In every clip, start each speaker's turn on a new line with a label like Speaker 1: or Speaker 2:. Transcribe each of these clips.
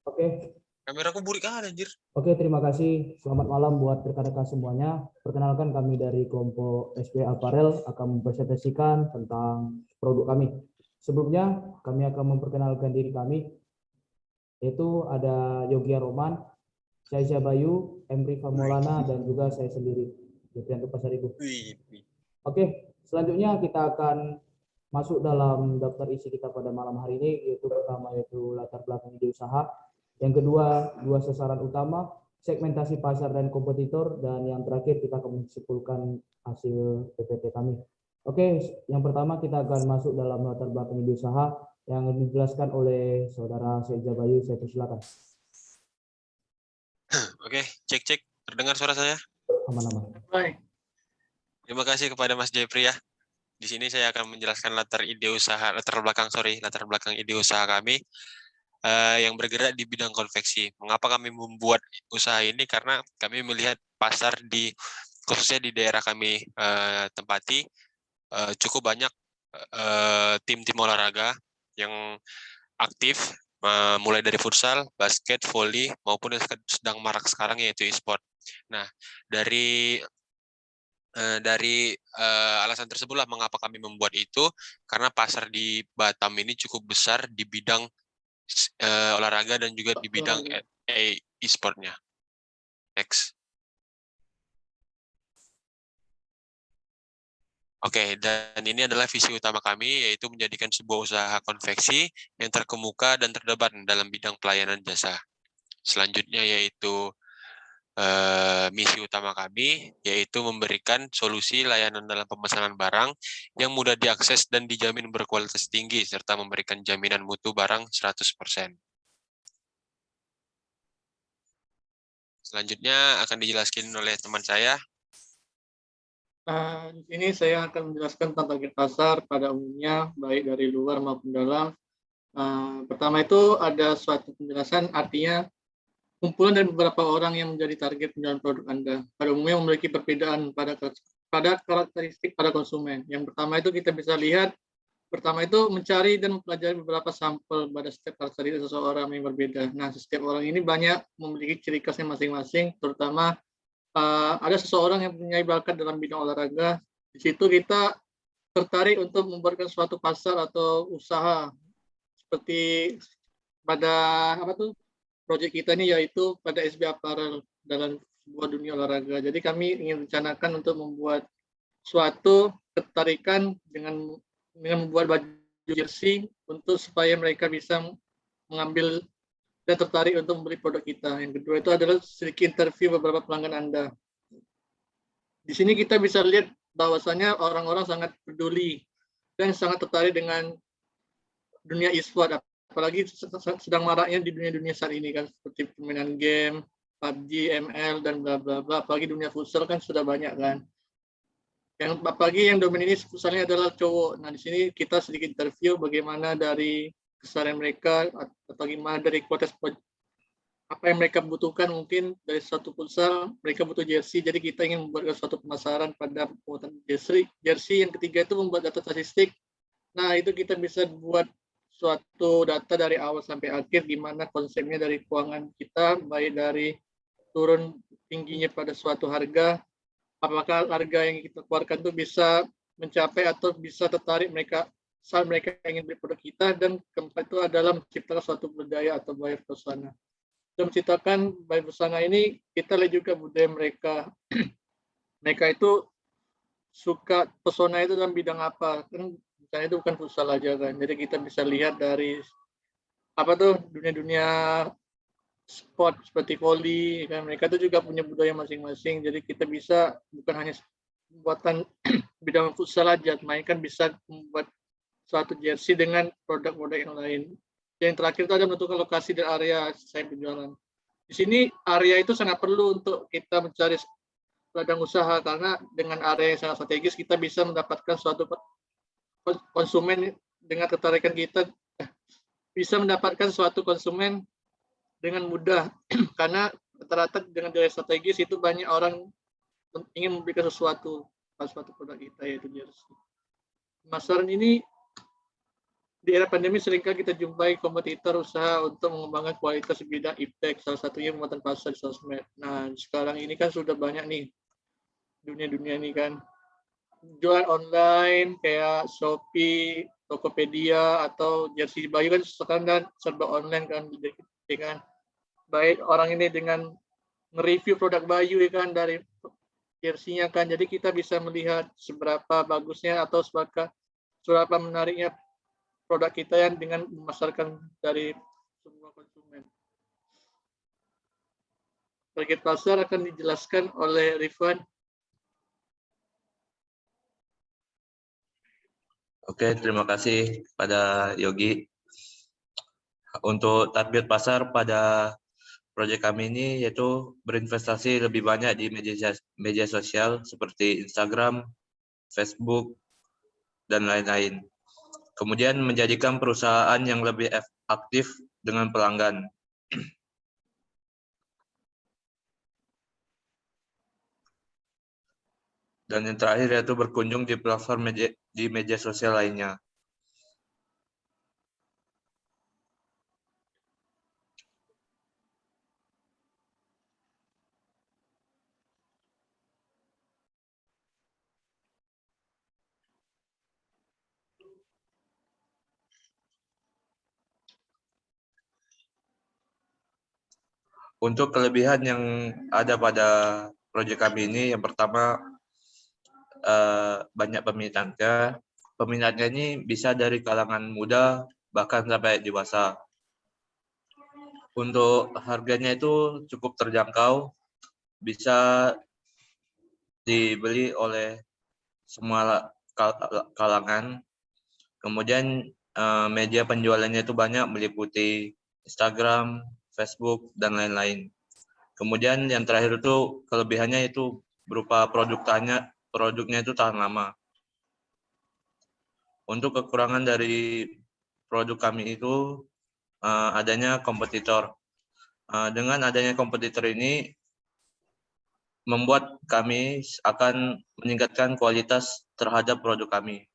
Speaker 1: Oke.
Speaker 2: Kameraku burik kan anjir.
Speaker 1: Oke, terima kasih. Selamat malam buat rekan-rekan semuanya. Perkenalkan, kami dari kelompok SP Apparel akan mempresentasikan tentang produk kami. Sebelumnya, kami akan memperkenalkan diri kami, yaitu ada Yogia Roman, Syaiza Bayu, Emri Famolana, dan juga saya sendiri, Yogianto Pasaribu. Oke, selanjutnya kita akan masuk dalam daftar isi kita pada malam hari ini, yaitu pertama yaitu latar belakang ide usaha, yang kedua dua sasaran utama, segmentasi pasar dan kompetitor, dan yang terakhir kita akan menyimpulkan hasil PPT kami. Oke, yang pertama kita akan masuk dalam latar belakang ide usaha yang dijelaskan oleh saudara Syaiza Bayu. Saya persilakan.
Speaker 2: Oke, cek. Terdengar suara saya?
Speaker 1: Aman-aman.
Speaker 3: Baik.
Speaker 2: Terima kasih kepada Mas Jepri ya. Di sini saya akan menjelaskan latar belakang ide usaha kami yang bergerak di bidang konveksi. Mengapa kami membuat usaha ini? Karena kami melihat pasar khususnya di daerah kami tempati cukup banyak tim-tim olahraga yang aktif, mulai dari futsal, basket, voli, maupun yang sedang marak sekarang yaitu e-sport. Nah, dari alasan tersebutlah mengapa kami membuat itu, karena pasar di Batam ini cukup besar di bidang olahraga dan juga di bidang e-sportnya. Next. Oke, dan ini adalah visi utama kami, yaitu menjadikan sebuah usaha konveksi yang terkemuka dan terdepan dalam bidang pelayanan jasa. Selanjutnya yaitu misi utama kami, yaitu memberikan solusi layanan dalam pemesanan barang yang mudah diakses dan dijamin berkualitas tinggi, serta memberikan jaminan mutu barang 100%. Selanjutnya akan dijelaskan oleh teman saya.
Speaker 3: Di sini saya akan menjelaskan tentang target pasar pada umumnya, baik dari luar maupun dalam. Pertama itu ada suatu penjelasan, artinya kumpulan dari beberapa orang yang menjadi target penjualan produk Anda. Pada umumnya memiliki perbedaan pada karakteristik pada konsumen. Yang pertama itu kita bisa lihat, pertama itu mencari dan mempelajari beberapa sampel pada setiap karakteristik seseorang yang berbeda. Nah, setiap orang ini banyak memiliki ciri khasnya masing-masing, terutama ada seseorang yang punya bakat dalam bidang olahraga. Di situ kita tertarik untuk membuatkan suatu pasar atau usaha seperti pada proyek kita ini, yaitu pada SB Apparel dalam sebuah dunia olahraga. Jadi kami ingin rencanakan untuk membuat suatu ketertarikan dengan membuat baju jersey untuk supaya mereka bisa mengambil dan tertarik untuk membeli produk kita. Yang kedua itu adalah sedikit interview beberapa pelanggan Anda. Di sini kita bisa lihat bahwasanya orang-orang sangat peduli dan sangat tertarik dengan dunia e-sport, apalagi sedang maraknya di dunia saat ini kan, seperti permainan game, PUBG, ML, dan bla bla bla. Apalagi dunia futsal kan sudah banyak kan. Yang apalagi yang domain ini futsalnya adalah cowok. Nah, di sini kita sedikit interview bagaimana dari keseharian mereka atau bagaimana dari kualitas apa yang mereka butuhkan. Mungkin dari suatu futsal mereka butuh jersey, jadi kita ingin membuat suatu pemasaran pada pembuatan jersey. Yang ketiga itu membuat data statistik. Nah, itu kita bisa buat suatu data dari awal sampai akhir, gimana konsepnya dari keuangan kita, baik dari turun tingginya pada suatu harga, apakah harga yang kita keluarkan itu bisa mencapai atau bisa tertarik mereka saat mereka ingin beli produk kita. Dan keempat itu adalah menciptakan suatu budaya atau buyer persona. Dan menciptakan buyer persona ini, kita lihat juga budaya mereka. Mereka itu suka pesona itu dalam bidang apa, kan misalnya itu bukan futsal aja kan, jadi kita bisa lihat dari dunia-dunia sport seperti voli kan, mereka itu juga punya budaya masing-masing. Jadi kita bisa bukan hanya pembuatan bidang futsal aja, melainkan bisa membuat suatu jersey dengan produk-produk yang lain. Yang terakhir itu ada menentukan lokasi dan area saya penjualan. Di sini area itu sangat perlu untuk kita mencari ladang usaha, karena dengan area yang sangat strategis kita bisa mendapatkan suatu konsumen dengan ketertarikan kita, bisa mendapatkan suatu konsumen dengan mudah karena rata-rata dengan area strategis itu banyak orang ingin memberikan sesuatu produk kita, yaitu jersey. Pemasaran ini Di era pandemi seringkali kita jumpai kompetitor usaha untuk mengembangkan kualitas di bidang iptek, salah satunya muatan pasar di sosmed. Nah, sekarang ini kan sudah banyak nih dunia-dunia ini kan jualan online kayak Shopee, Tokopedia atau Jersey Bayu kan sekarang kan serba online kan, dengan baik orang ini dengan nge-review produk Bayu ya kan dari jersey-nya kan, jadi kita bisa melihat seberapa bagusnya atau seberapa menariknya produk kita yang dengan memasarkan dari semua konsumen. Target pasar akan dijelaskan oleh Rifan.
Speaker 4: Oke, terima kasih pada Yogi. Untuk target pasar pada proyek kami ini yaitu berinvestasi lebih banyak di media sosial seperti Instagram, Facebook, dan lain-lain. Kemudian menjadikan perusahaan yang lebih aktif dengan pelanggan. Dan yang terakhir yaitu berkunjung di platform di media sosial lainnya. Untuk kelebihan yang ada pada proyek kami ini, yang pertama banyak peminatnya. Peminatnya ini bisa dari kalangan muda bahkan sampai dewasa. Untuk harganya itu cukup terjangkau, bisa dibeli oleh semua kalangan. Kemudian media penjualannya itu banyak meliputi Instagram, Facebook, dan lain-lain. Kemudian yang terakhir itu kelebihannya itu berupa produknya itu tahan lama. Untuk kekurangan dari produk kami itu adanya kompetitor. Dengan adanya kompetitor ini membuat kami akan meningkatkan kualitas terhadap produk kami.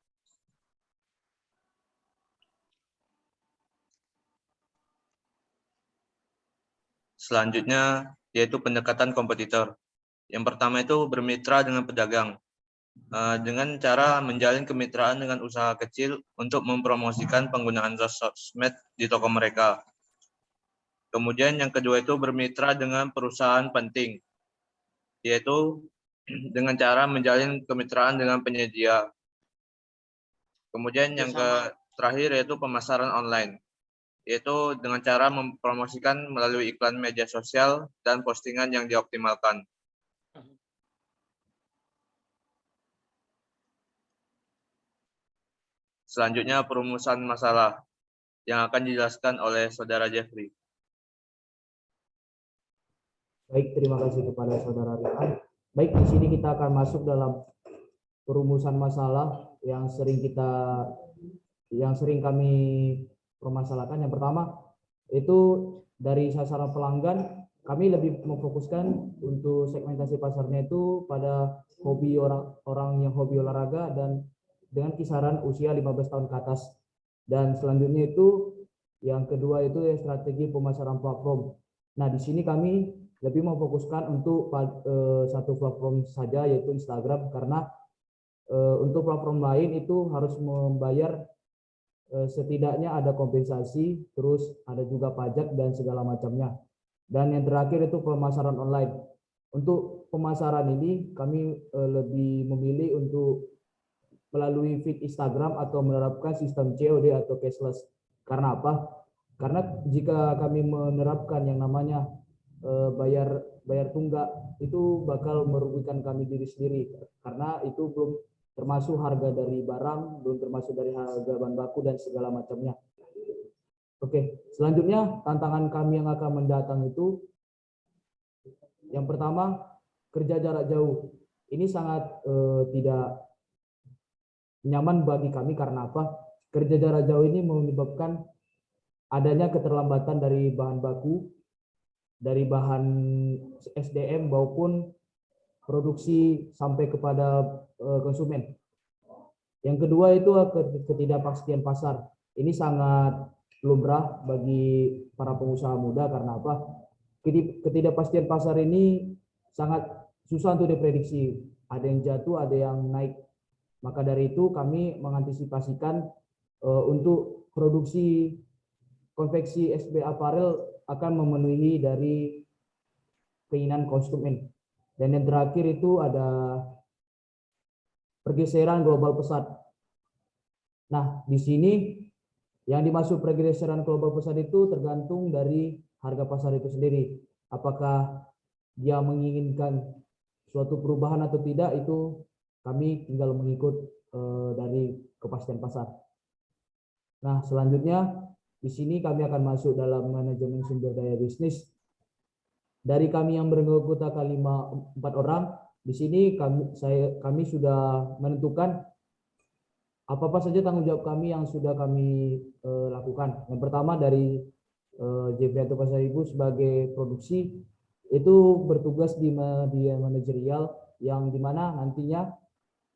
Speaker 4: Selanjutnya yaitu pendekatan kompetitor. Yang pertama itu bermitra dengan pedagang. Dengan cara menjalin kemitraan dengan usaha kecil untuk mempromosikan penggunaan sosmed di toko mereka. Kemudian yang kedua itu bermitra dengan perusahaan penting, yaitu dengan cara menjalin kemitraan dengan penyedia. Kemudian yang terakhir yaitu pemasaran online, yaitu dengan cara mempromosikan melalui iklan media sosial dan postingan yang dioptimalkan. Selanjutnya perumusan masalah yang akan dijelaskan oleh Saudara Jeffrey.
Speaker 1: Baik, terima kasih kepada Saudara Rifan. Baik, di sini kita akan masuk dalam perumusan masalah yang sering kami permasalahkan. Yang pertama itu dari sasaran pelanggan, kami lebih memfokuskan untuk segmentasi pasarnya itu pada hobi orang yang hobi olahraga dan dengan kisaran usia 15 tahun ke atas. Dan selanjutnya itu yang kedua itu strategi pemasaran platform. Nah, di sini kami lebih memfokuskan untuk satu platform saja, yaitu Instagram, karena untuk platform lain itu harus membayar setidaknya ada kompensasi, terus ada juga pajak dan segala macamnya. Dan yang terakhir itu pemasaran online. Untuk pemasaran ini kami lebih memilih untuk melalui feed Instagram atau menerapkan sistem COD atau cashless. Karena apa? Karena jika kami menerapkan yang namanya bayar tunggak, itu bakal merugikan kami diri sendiri, karena itu belum termasuk harga dari barang, belum termasuk dari harga bahan baku dan segala macamnya. Oke, selanjutnya tantangan kami yang akan mendatang itu yang pertama, kerja jarak jauh. Ini sangat tidak nyaman bagi kami. Karena apa? Kerja jarak jauh ini menyebabkan adanya keterlambatan dari bahan baku, dari bahan SDM maupun produksi sampai kepada konsumen. Yang kedua itu ketidakpastian pasar. Ini sangat lumrah bagi para pengusaha muda karena apa? Ketidakpastian pasar ini sangat susah untuk diprediksi. Ada yang jatuh, ada yang naik. Maka dari itu kami mengantisipasikan untuk produksi konveksi SB Apparel akan memenuhi dari keinginan konsumen. Dan yang terakhir itu ada pergeseran global pesat. Nah, di sini yang dimaksud pergeseran global pesat itu tergantung dari harga pasar itu sendiri. Apakah dia menginginkan suatu perubahan atau tidak, itu kami tinggal mengikut dari kepastian pasar. Nah, selanjutnya di sini kami akan masuk dalam manajemen sumber daya bisnis. Dari kami yang beranggota 4 orang, di sini kami sudah menentukan apa saja tanggung jawab kami yang sudah kami lakukan. Yang pertama dari JP Pasar Ibu sebagai produksi itu bertugas di media manajerial yang dimana nantinya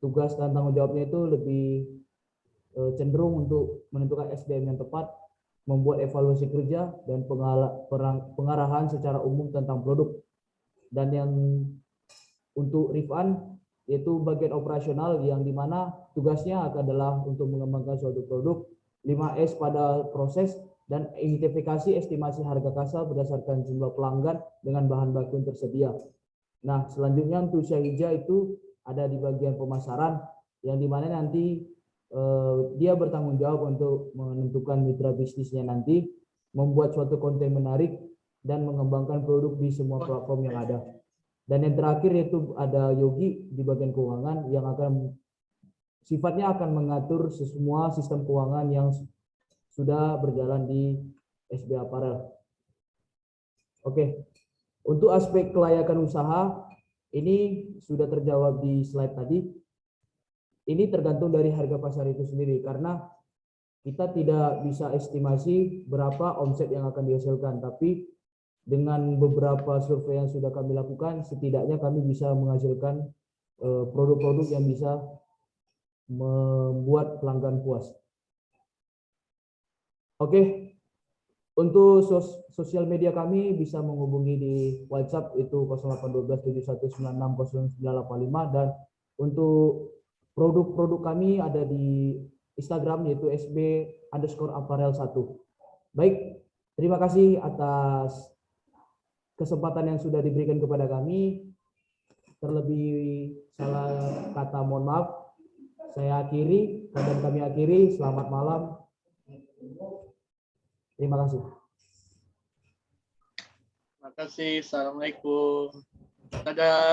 Speaker 1: tugas dan tanggung jawabnya itu lebih cenderung untuk menentukan SDM yang tepat, membuat evaluasi kerja dan pengarahan secara umum tentang produk. Dan yang untuk Rifan yaitu bagian operasional yang dimana tugasnya adalah untuk mengembangkan suatu produk, 5S pada proses dan identifikasi estimasi harga kasar berdasarkan jumlah pelanggan dengan bahan baku yang tersedia. Nah, selanjutnya untuk Syahija itu ada di bagian pemasaran yang dimana nanti dia bertanggung jawab untuk menentukan mitra bisnisnya nanti, membuat suatu konten menarik dan mengembangkan produk di semua platform yang ada. Dan yang terakhir yaitu ada Yogi di bagian keuangan yang sifatnya akan mengatur semua sistem keuangan yang sudah berjalan di SB Apparel. Oke, untuk aspek kelayakan usaha ini sudah terjawab di slide tadi. Ini tergantung dari harga pasar itu sendiri karena kita tidak bisa estimasi berapa omset yang akan dihasilkan, tapi dengan beberapa survei yang sudah kami lakukan, setidaknya kami bisa menghasilkan produk-produk yang bisa membuat pelanggan puas. Oke, untuk sosial media kami bisa menghubungi di WhatsApp itu 081271960985 dan untuk produk-produk kami ada di Instagram yaitu SB_apparel1. Baik, terima kasih atas kesempatan yang sudah diberikan kepada kami. Terlebih salah kata mohon maaf. Saya akhiri dan kami akhiri. Selamat malam. Terima kasih.
Speaker 3: Terima kasih. Assalamualaikum. Dadah.